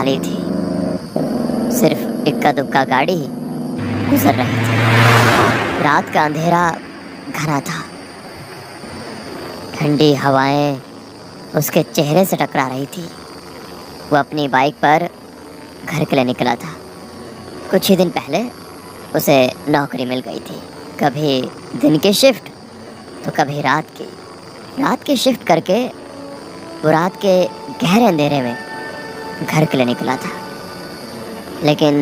खाली थी। सिर्फ इक्का दुक्का गाड़ी गुजर रही थी। रात का अंधेरा घना था। ठंडी हवाएं उसके चेहरे से टकरा रही थी। वो अपनी बाइक पर घर के लिए निकला था। कुछ ही दिन पहले उसे नौकरी मिल गई थी, कभी दिन की शिफ्ट तो कभी रात की। रात की शिफ्ट करके वो रात के गहरे अंधेरे में घर के लिए निकला था। लेकिन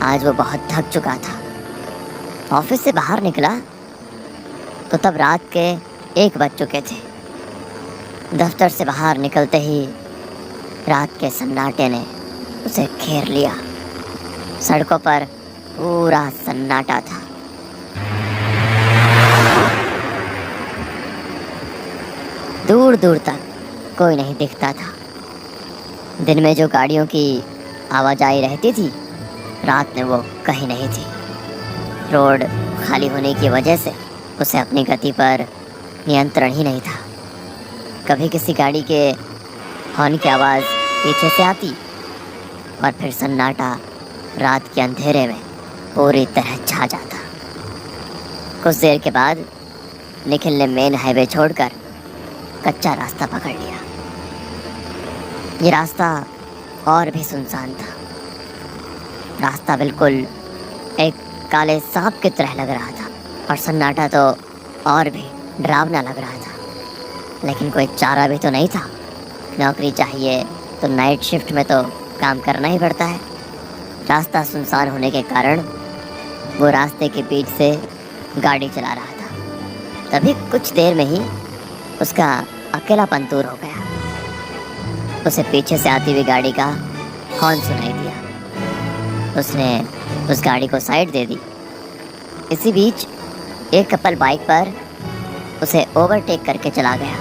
आज वो बहुत थक चुका था। ऑफिस से बाहर निकला तो तब रात के 1 बज चुके थे। दफ्तर से बाहर निकलते ही रात के सन्नाटे ने उसे घेर लिया। सड़कों पर पूरा सन्नाटा था। दूर दूर तक कोई नहीं दिखता था। दिन में जो गाड़ियों की आवाजाही रहती थी, रात में वो कहीं नहीं थी। रोड खाली होने की वजह से उसे अपनी गति पर नियंत्रण ही नहीं था। कभी किसी गाड़ी के हॉर्न की आवाज़ पीछे से आती और फिर सन्नाटा रात के अंधेरे में पूरी तरह छा जाता। कुछ देर के बाद निखिल ने मेन हाईवे छोड़कर कच्चा रास्ता पकड़ लिया। ये रास्ता और भी सुनसान था। रास्ता बिल्कुल एक काले सांप की तरह लग रहा था और सन्नाटा तो और भी डरावना लग रहा था। लेकिन कोई चारा भी तो नहीं था। नौकरी चाहिए तो नाइट शिफ्ट में तो काम करना ही पड़ता है। रास्ता सुनसान होने के कारण वो रास्ते के बीच से गाड़ी चला रहा था। तभी कुछ देर में ही उसका अकेलापन दूर हो गया। उसे पीछे से आती हुई गाड़ी का हॉर्न सुनाई दिया। उसने उस गाड़ी को साइड दे दी। इसी बीच एक कपल बाइक पर उसे ओवरटेक करके चला गया।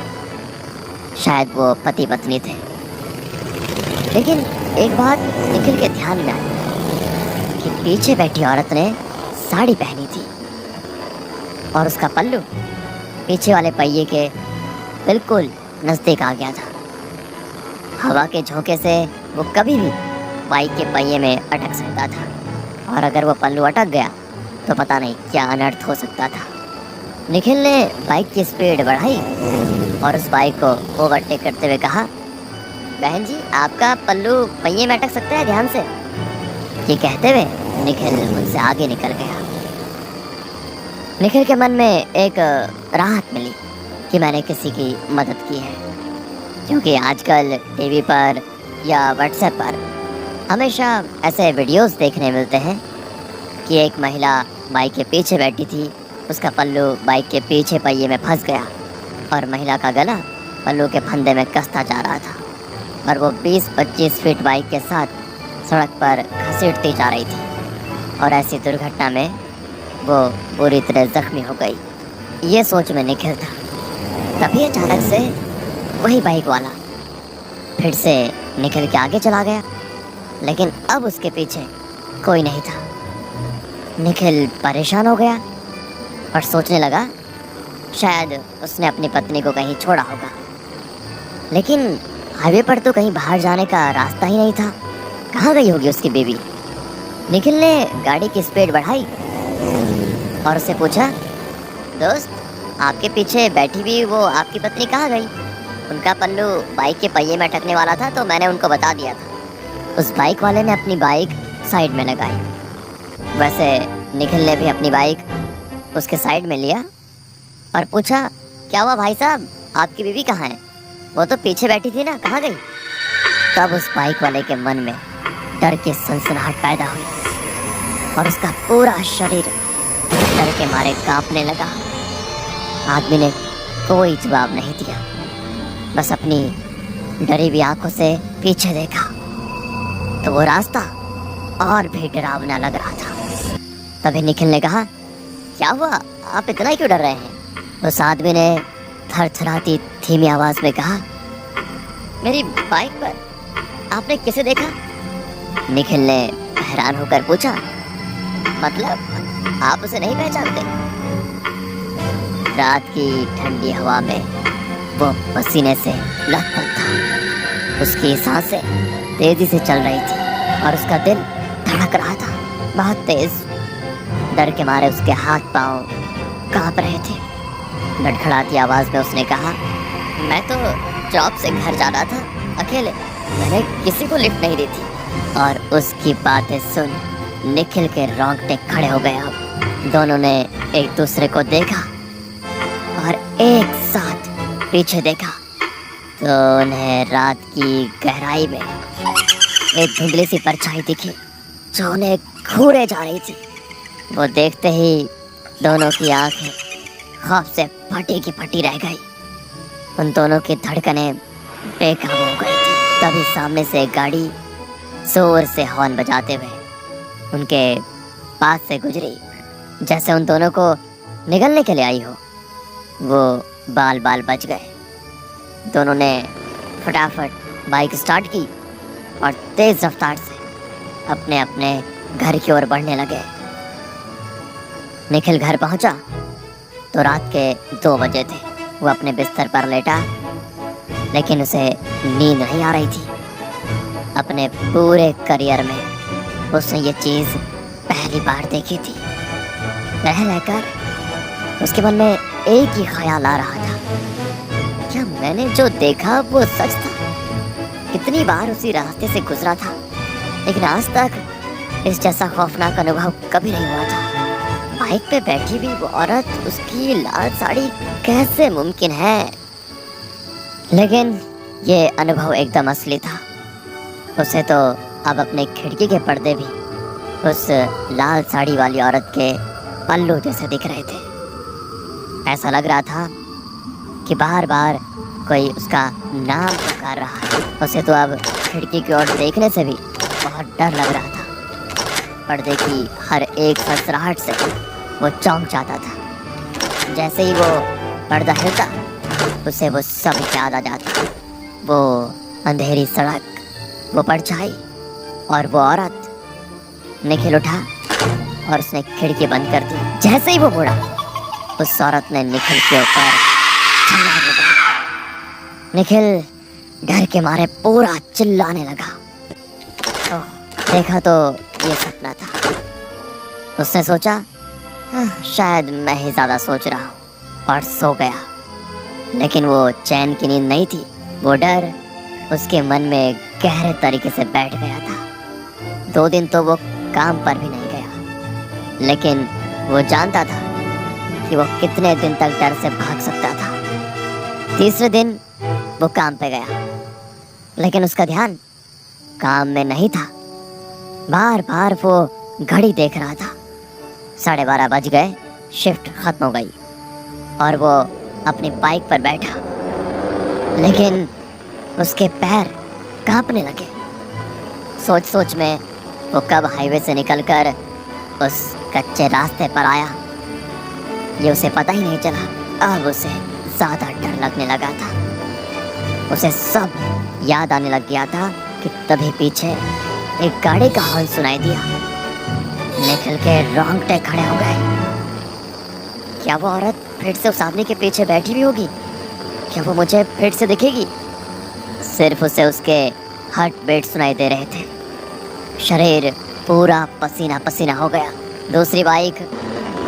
शायद वो पति पत्नी थे। लेकिन एक बात निखिल के ध्यान में आई कि पीछे बैठी औरत ने साड़ी पहनी थी और उसका पल्लू पीछे वाले पहिए के बिल्कुल नज़दीक आ गया था। हवा के झोंके से वो कभी भी बाइक के पहिए में अटक सकता था और अगर वो पल्लू अटक गया तो पता नहीं क्या अनर्थ हो सकता था। निखिल ने बाइक की स्पीड बढ़ाई और उस बाइक को ओवरटेक करते हुए कहा, बहन जी, आपका पल्लू पहिए में अटक सकता है, ध्यान से। ये कहते हुए निखिल उनसे आगे निकल गया। निखिल के मन में एक राहत मिली कि मैंने किसी की मदद की है, क्योंकि आजकल टीवी पर या व्हाट्सएप पर हमेशा ऐसे वीडियोस देखने मिलते हैं कि एक महिला बाइक के पीछे बैठी थी, उसका पल्लू बाइक के पीछे पहिए में फंस गया और महिला का गला पल्लू के फंदे में कसता जा रहा था और वो 20-25 फीट बाइक के साथ सड़क पर घसीटती जा रही थी और ऐसी दुर्घटना में वो पूरी तरह जख्मी हो गई। ये सोच में निखिल था। तभी अचानक से वही बाइक वाला फिर से निखिल के आगे चला गया, लेकिन अब उसके पीछे कोई नहीं था। निखिल परेशान हो गया और सोचने लगा शायद उसने अपनी पत्नी को कहीं छोड़ा होगा। लेकिन हाईवे पर तो कहीं बाहर जाने का रास्ता ही नहीं था। कहाँ गई होगी उसकी बीवी? निखिल ने गाड़ी की स्पीड बढ़ाई और उससे पूछा, दोस्त, आपके पीछे बैठी हुई वो आपकी पत्नी कहाँ गई? उनका पल्लू बाइक के पहिए में अटकने वाला था तो मैंने उनको बता दिया था। उस बाइक वाले ने अपनी बाइक साइड में लगाई। वैसे निखिल ने भी अपनी बाइक उसके साइड में लिया और पूछा, क्या हुआ भाई साहब, आपकी बीवी कहाँ है? वो तो पीछे बैठी थी ना, कहाँ गई? तब उस बाइक वाले के मन में डर की सनसनाहट पैदा हुई और उसका पूरा शरीर डर के मारे कांपने लगा। आदमी ने कोई जवाब नहीं दिया, बस अपनी डरी हुई आंखों से पीछे देखा तो वो रास्ता और भी डरावना लग रहा था। तभी निखिल ने कहा, क्या हुआ, आप इतना क्यों डर रहे हैं? उस आदमी ने थरथराती धीमी आवाज में कहा, मेरी बाइक पर आपने किसे देखा? निखिल ने हैरान होकर पूछा, मतलब आप उसे नहीं पहचानते? रात की ठंडी हवा में वो पसीने से लथपथ था। उसकी सांसें तेजी से चल रही थी और उसका दिल धड़क रहा था बहुत तेज। डर के मारे उसके हाथ पांव कांप रहे थे। लड़खड़ाती आवाज में उसने कहा, मैं तो जॉब से घर जा रहा था अकेले, मैंने किसी को लिफ्ट नहीं दी थी। और उसकी बातें सुन निखिल के रोंगटे खड़े हो गए। अब दोनों ने एक दूसरे को देखा और एक साथ पीछे देखा तो उन्हें रात की गहराई में एक धुंधली सी परछाई दिखी जो उन्हें घूरे जा रही थी। वो देखते ही दोनों की आंखें खौफ से फटी की फटी रह गई। उन दोनों की धड़कनें बेकाबू हो गई थी। तभी सामने से एक गाड़ी जोर से हॉर्न बजाते हुए उनके पास से गुजरी, जैसे उन दोनों को निगलने के लिए आई हो। वो बाल बाल बच गए। दोनों ने फटाफट बाइक स्टार्ट की और तेज रफ्तार से अपने अपने घर की ओर बढ़ने लगे। निखिल घर पहुंचा तो रात के 2 बजे थे। वो अपने बिस्तर पर लेटा, लेकिन उसे नींद नहीं आ रही थी। अपने पूरे करियर में उसने ये चीज़ पहली बार देखी थी। रह रहकर उसके मन में एक ही ख्याल आ रहा था, क्या मैंने जो देखा वो सच था? कितनी बार उसी रास्ते से गुजरा था, लेकिन आज तक इस जैसा खौफनाक अनुभव कभी नहीं हुआ था। बाइक पे बैठी हुई वो औरत, उसकी लाल साड़ी, कैसे मुमकिन है? लेकिन ये अनुभव एकदम असली था। उसे तो अब अपने खिड़की के पर्दे भी उस लाल साड़ी वाली औरत के पल्लू जैसे दिख रहे थे। ऐसा लग रहा था कि बार बार कोई उसका नाम पुकार रहा है। उसे तो अब खिड़की की ओर देखने से भी बहुत डर लग रहा था। पर्दे की हर एक सरसराहट से वो चौंक जाता था। जैसे ही वो पर्दा हिलता उसे वो सब याद आ जाता। वो अंधेरी सड़क, वो परछाई और वो औरत। निखिल उठा और उसने खिड़की बंद कर दी। जैसे ही वो मुड़ा, उस औरत ने निखिल के ऊपर छलांग लगाई। निखिल डर के मारे पूरा चिल्लाने लगा। ओह, देखा तो ये सपना था। उसने सोचा, शायद मैं ही ज्यादा सोच रहा हूँ, और सो गया। लेकिन वो चैन की नींद नहीं थी। वो डर उसके मन में गहरे तरीके से बैठ गया था। 2 दिन तो वो काम पर भी नहीं गया, लेकिन वो जानता था कि वो कितने दिन तक डर से भाग सकता था। तीसरे दिन वो काम पे गया, लेकिन उसका ध्यान काम में नहीं था। बार बार वो घड़ी देख रहा था। 12:30 बज गए, शिफ्ट खत्म हो गई और वो अपनी बाइक पर बैठा, लेकिन उसके पैर कांपने लगे। सोच सोच में वो कब हाईवे से निकलकर उस कच्चे रास्ते पर आया, ये उसे पता ही नहीं चला। अब उसे ज़्यादा डर लगने लगा था। उसे सब याद आने लग गया था कि तभी पीछे एक गाड़ी का हॉर्न सुनाई दिया। निखिल के रोंगटे खड़े हो गए। क्या वो औरत फिर से उस आदमी के पीछे बैठी हुई होगी? क्या वो मुझे फिर से दिखेगी? सिर्फ उसे उसके हार्ट बीट सुनाई दे रहे थे। शरीर पूरा पसीना पसीना हो गया। दूसरी बाइक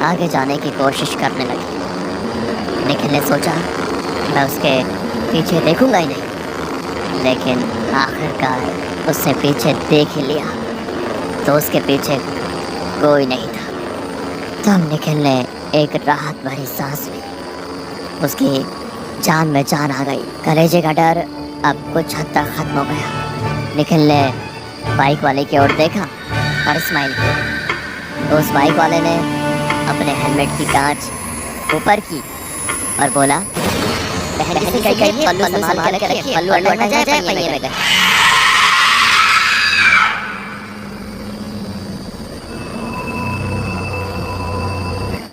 आगे जाने की कोशिश करने लगी। निखिल ने सोचा, मैं उसके पीछे देखूंगा ही नहीं, लेकिन आखिरकार उसने पीछे देख ही लिया तो उसके पीछे कोई नहीं था। तब निखिल ने एक राहत भरी सांस ली। उसकी जान में जान आ गई। कलेजे का डर अब कुछ हद तक खत्म हो गया। निखिल ने बाइक वाले की ओर देखा और स्माइल किया। उस बाइक वाले ने अपने हेलमेट की कांच ऊपर की और बोला, पहले से कहिए पल्लू संभाल के रखिए, पल्लू अटक जाए पहिए में गए।